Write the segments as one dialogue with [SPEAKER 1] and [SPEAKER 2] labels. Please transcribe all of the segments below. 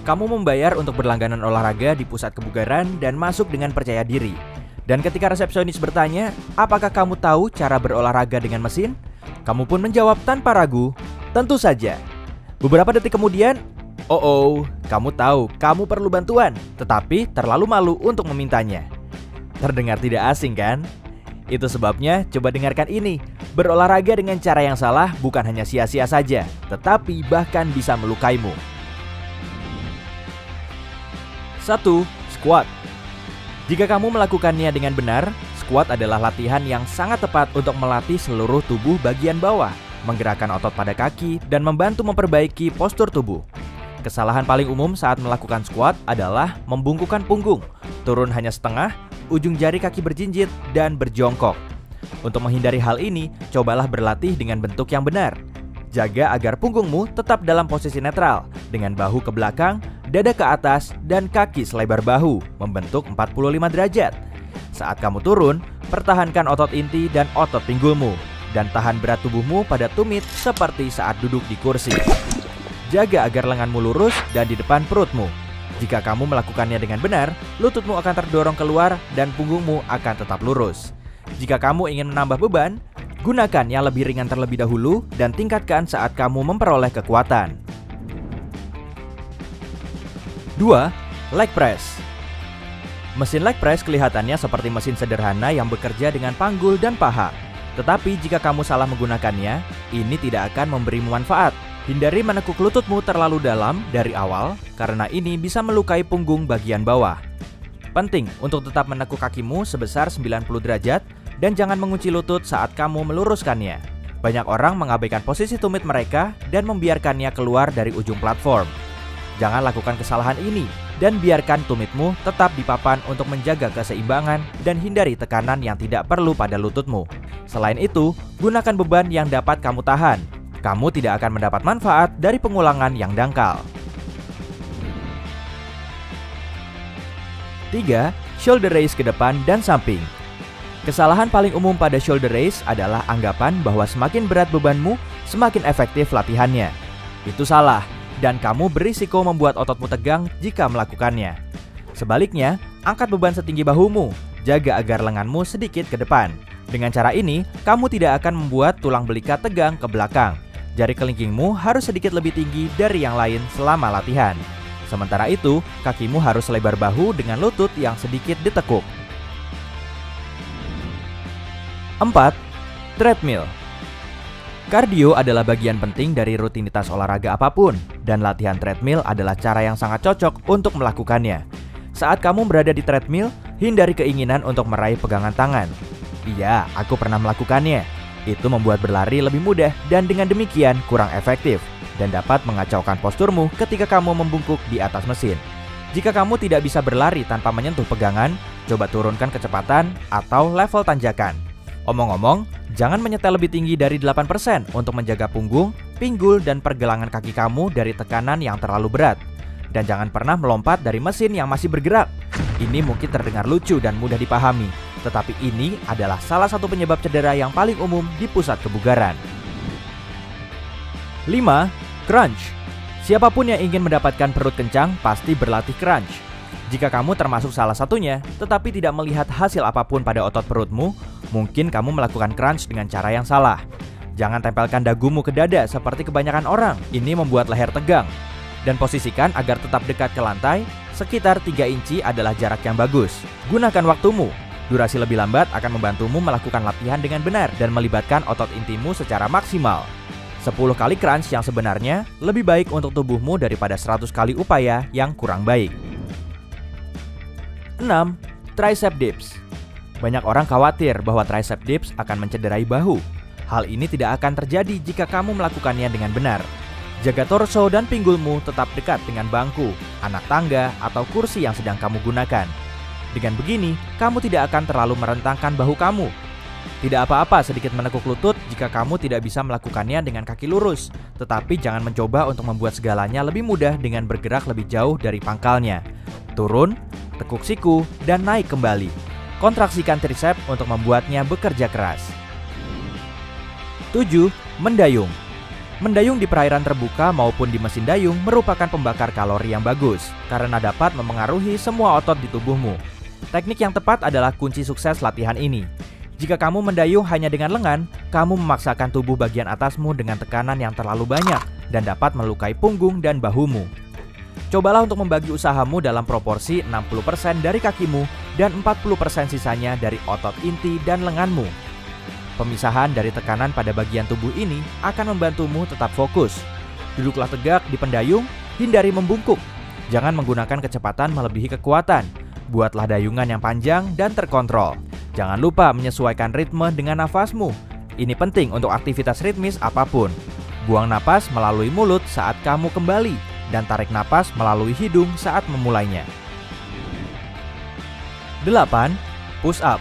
[SPEAKER 1] Kamu membayar untuk berlangganan olahraga di pusat kebugaran dan masuk dengan percaya diri. Dan ketika resepsionis bertanya, apakah kamu tahu cara berolahraga dengan mesin? Kamu pun menjawab tanpa ragu, tentu saja. Beberapa detik kemudian, kamu tahu kamu perlu bantuan, tetapi terlalu malu untuk memintanya. Terdengar tidak asing kan? Itu sebabnya coba dengarkan ini. Berolahraga dengan cara yang salah bukan hanya sia-sia saja, tetapi bahkan bisa melukaimu. 1. Squat. Jika kamu melakukannya dengan benar, squat adalah latihan yang sangat tepat untuk melatih seluruh tubuh bagian bawah, menggerakkan otot pada kaki, dan membantu memperbaiki postur tubuh. Kesalahan paling umum saat melakukan squat adalah membungkukkan punggung, turun hanya setengah, ujung jari kaki berjinjit, dan berjongkok. Untuk menghindari hal ini, cobalah berlatih dengan bentuk yang benar. Jaga agar punggungmu tetap dalam posisi netral, dengan bahu ke belakang, dada ke atas, dan kaki selebar bahu, membentuk 45 derajat. Saat kamu turun, pertahankan otot inti dan otot pinggulmu, dan tahan berat tubuhmu pada tumit seperti saat duduk di kursi. Jaga agar lenganmu lurus dan di depan perutmu. Jika kamu melakukannya dengan benar, lututmu akan terdorong keluar dan punggungmu akan tetap lurus. Jika kamu ingin menambah beban, gunakan yang lebih ringan terlebih dahulu dan tingkatkan saat kamu memperoleh kekuatan. 2. Leg press. Mesin leg press kelihatannya seperti mesin sederhana yang bekerja dengan panggul dan paha. Tetapi jika kamu salah menggunakannya, ini tidak akan memberimu manfaat. Hindari menekuk lututmu terlalu dalam dari awal, karena ini bisa melukai punggung bagian bawah. Penting untuk tetap menekuk kakimu sebesar 90 derajat dan jangan mengunci lutut saat kamu meluruskannya. Banyak orang mengabaikan posisi tumit mereka dan membiarkannya keluar dari ujung platform. Jangan lakukan kesalahan ini dan biarkan tumitmu tetap di papan untuk menjaga keseimbangan dan hindari tekanan yang tidak perlu pada lututmu. Selain itu, gunakan beban yang dapat kamu tahan. Kamu tidak akan mendapat manfaat dari pengulangan yang dangkal. 3. Shoulder raise ke depan dan samping. Kesalahan paling umum pada shoulder raise adalah anggapan bahwa semakin berat bebanmu, semakin efektif latihannya. Itu salah, dan kamu berisiko membuat ototmu tegang jika melakukannya. Sebaliknya, angkat beban setinggi bahumu, jaga agar lenganmu sedikit ke depan. Dengan cara ini, kamu tidak akan membuat tulang belikat tegang ke belakang. Jari kelingkingmu harus sedikit lebih tinggi dari yang lain selama latihan. Sementara itu, kakimu harus lebar bahu dengan lutut yang sedikit ditekuk. 4. Treadmill. Kardio adalah bagian penting dari rutinitas olahraga apapun, dan latihan treadmill adalah cara yang sangat cocok untuk melakukannya. Saat kamu berada di treadmill, hindari keinginan untuk meraih pegangan tangan. Iya, aku pernah melakukannya. Itu membuat berlari lebih mudah dan dengan demikian kurang efektif, dan dapat mengacaukan posturmu ketika kamu membungkuk di atas mesin. Jika kamu tidak bisa berlari tanpa menyentuh pegangan, coba turunkan kecepatan atau level tanjakan. Omong-omong, jangan menyetel lebih tinggi dari 8% untuk menjaga punggung, pinggul, dan pergelangan kaki kamu dari tekanan yang terlalu berat. Dan jangan pernah melompat dari mesin yang masih bergerak. Ini mungkin terdengar lucu dan mudah dipahami, tetapi ini adalah salah satu penyebab cedera yang paling umum di pusat kebugaran. 5. Crunch. Siapapun yang ingin mendapatkan perut kencang pasti berlatih crunch. Jika kamu termasuk salah satunya, tetapi tidak melihat hasil apapun pada otot perutmu, mungkin kamu melakukan crunch dengan cara yang salah. Jangan tempelkan dagumu ke dada seperti kebanyakan orang. Ini membuat leher tegang. Dan posisikan agar tetap dekat ke lantai, sekitar 3 inci adalah jarak yang bagus. Gunakan waktumu. Durasi lebih lambat akan membantumu melakukan latihan dengan benar dan melibatkan otot intimu secara maksimal. 10 kali crunch yang sebenarnya lebih baik untuk tubuhmu daripada 100 kali upaya yang kurang baik. 6. Tricep dips. Banyak orang khawatir bahwa tricep dips akan mencederai bahu. Hal ini tidak akan terjadi jika kamu melakukannya dengan benar. Jaga torso dan pinggulmu tetap dekat dengan bangku, anak tangga, atau kursi yang sedang kamu gunakan. Dengan begini, kamu tidak akan terlalu merentangkan bahu kamu. Tidak apa-apa sedikit menekuk lutut jika kamu tidak bisa melakukannya dengan kaki lurus. Tetapi jangan mencoba untuk membuat segalanya lebih mudah dengan bergerak lebih jauh dari pangkalnya. Turun, tekuk siku, dan naik kembali. Kontraksikan tricep untuk membuatnya bekerja keras. 7. Mendayung. Mendayung di perairan terbuka maupun di mesin dayung merupakan pembakar kalori yang bagus karena dapat memengaruhi semua otot di tubuhmu. Teknik yang tepat adalah kunci sukses latihan ini. Jika kamu mendayung hanya dengan lengan, kamu memaksakan tubuh bagian atasmu dengan tekanan yang terlalu banyak dan dapat melukai punggung dan bahumu. Cobalah untuk membagi usahamu dalam proporsi 60% dari kakimu dan 40% sisanya dari otot inti dan lenganmu. Pemisahan dari tekanan pada bagian tubuh ini akan membantumu tetap fokus. Duduklah tegak di pendayung, hindari membungkuk. Jangan menggunakan kecepatan melebihi kekuatan. Buatlah dayungan yang panjang dan terkontrol. Jangan lupa menyesuaikan ritme dengan nafasmu. Ini penting untuk aktivitas ritmis apapun. Buang napas melalui mulut saat kamu kembali, dan tarik napas melalui hidung saat memulainya. 8. Push up.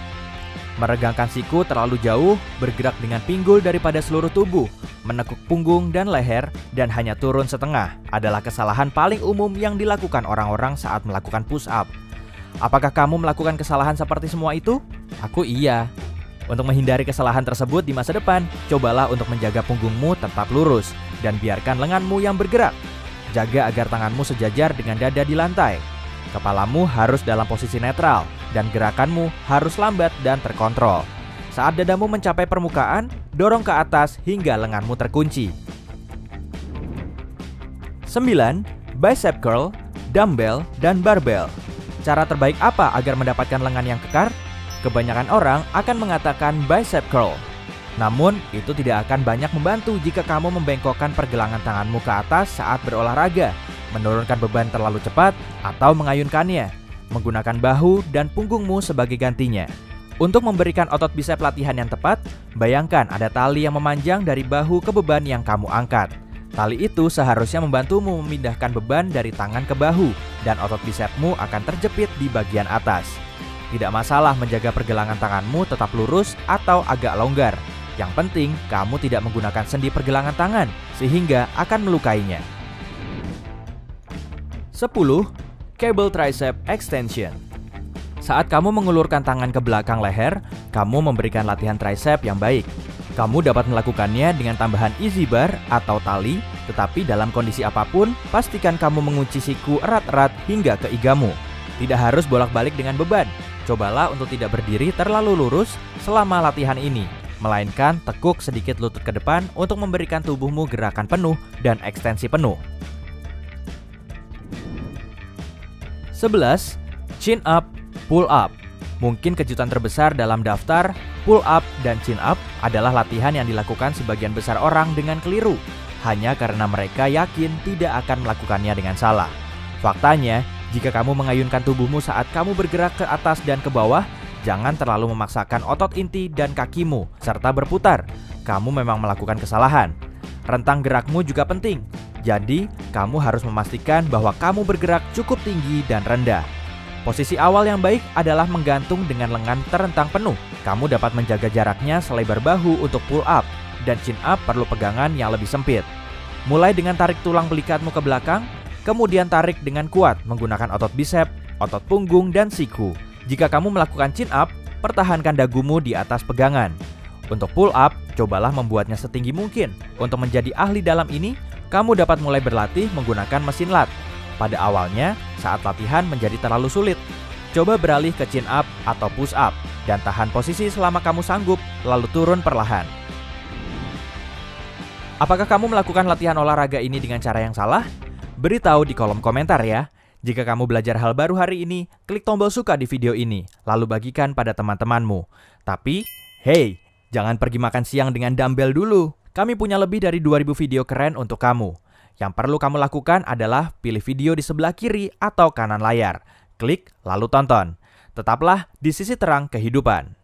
[SPEAKER 1] Meregangkan siku terlalu jauh, bergerak dengan pinggul daripada seluruh tubuh, menekuk punggung dan leher, dan hanya turun setengah adalah kesalahan paling umum yang dilakukan orang-orang saat melakukan push up. Apakah kamu melakukan kesalahan seperti semua itu? Aku iya. Untuk menghindari kesalahan tersebut di masa depan, cobalah untuk menjaga punggungmu tetap lurus dan biarkan lenganmu yang bergerak. Jaga agar tanganmu sejajar dengan dada di lantai. Kepalamu harus dalam posisi netral dan gerakanmu harus lambat dan terkontrol. Saat dadamu mencapai permukaan, dorong ke atas hingga lenganmu terkunci. 9. Bicep curl, dumbbell, dan barbell. Cara terbaik apa agar mendapatkan lengan yang kekar? Kebanyakan orang akan mengatakan bicep curl. Namun, itu tidak akan banyak membantu jika kamu membengkokkan pergelangan tanganmu ke atas saat berolahraga, menurunkan beban terlalu cepat, atau mengayunkannya, menggunakan bahu dan punggungmu sebagai gantinya. Untuk memberikan otot bicep latihan yang tepat, bayangkan ada tali yang memanjang dari bahu ke beban yang kamu angkat. Tali itu seharusnya membantumu memindahkan beban dari tangan ke bahu, dan otot bicepmu akan terjepit di bagian atas. Tidak masalah menjaga pergelangan tanganmu tetap lurus atau agak longgar. Yang penting, kamu tidak menggunakan sendi pergelangan tangan, sehingga akan melukainya. 10. Cable tricep extension. Saat kamu mengulurkan tangan ke belakang leher, kamu memberikan latihan tricep yang baik. Kamu dapat melakukannya dengan tambahan easy bar atau tali, tetapi dalam kondisi apapun, pastikan kamu mengunci siku erat-erat hingga ke igamu. Tidak harus bolak-balik dengan beban. Cobalah untuk tidak berdiri terlalu lurus selama latihan ini, melainkan tekuk sedikit lutut ke depan untuk memberikan tubuhmu gerakan penuh dan ekstensi penuh. 11. Chin up, pull up. Mungkin kejutan terbesar dalam daftar pull up dan chin up adalah latihan yang dilakukan sebagian besar orang dengan keliru, hanya karena mereka yakin tidak akan melakukannya dengan salah. Faktanya, jika kamu mengayunkan tubuhmu saat kamu bergerak ke atas dan ke bawah, jangan terlalu memaksakan otot inti dan kakimu, serta berputar. Kamu memang melakukan kesalahan. Rentang gerakmu juga penting. Jadi, kamu harus memastikan bahwa kamu bergerak cukup tinggi dan rendah. Posisi awal yang baik adalah menggantung dengan lengan terentang penuh. Kamu dapat menjaga jaraknya selebar bahu untuk pull up, dan chin up perlu pegangan yang lebih sempit. Mulai dengan tarik tulang belikatmu ke belakang, kemudian tarik dengan kuat menggunakan otot bicep, otot punggung, dan siku. Jika kamu melakukan chin up, pertahankan dagumu di atas pegangan. Untuk pull up, cobalah membuatnya setinggi mungkin. Untuk menjadi ahli dalam ini, kamu dapat mulai berlatih menggunakan mesin lat. Pada awalnya, saat latihan menjadi terlalu sulit. Coba beralih ke chin up atau push up, dan tahan posisi selama kamu sanggup, lalu turun perlahan. Apakah kamu melakukan latihan olahraga ini dengan cara yang salah? Beritahu di kolom komentar ya. Jika kamu belajar hal baru hari ini, klik tombol suka di video ini, lalu bagikan pada teman-temanmu. Tapi, hey, jangan pergi makan siang dengan dumbbell dulu. Kami punya lebih dari 2000 video keren untuk kamu. Yang perlu kamu lakukan adalah pilih video di sebelah kiri atau kanan layar. Klik, lalu tonton. Tetaplah di sisi terang kehidupan.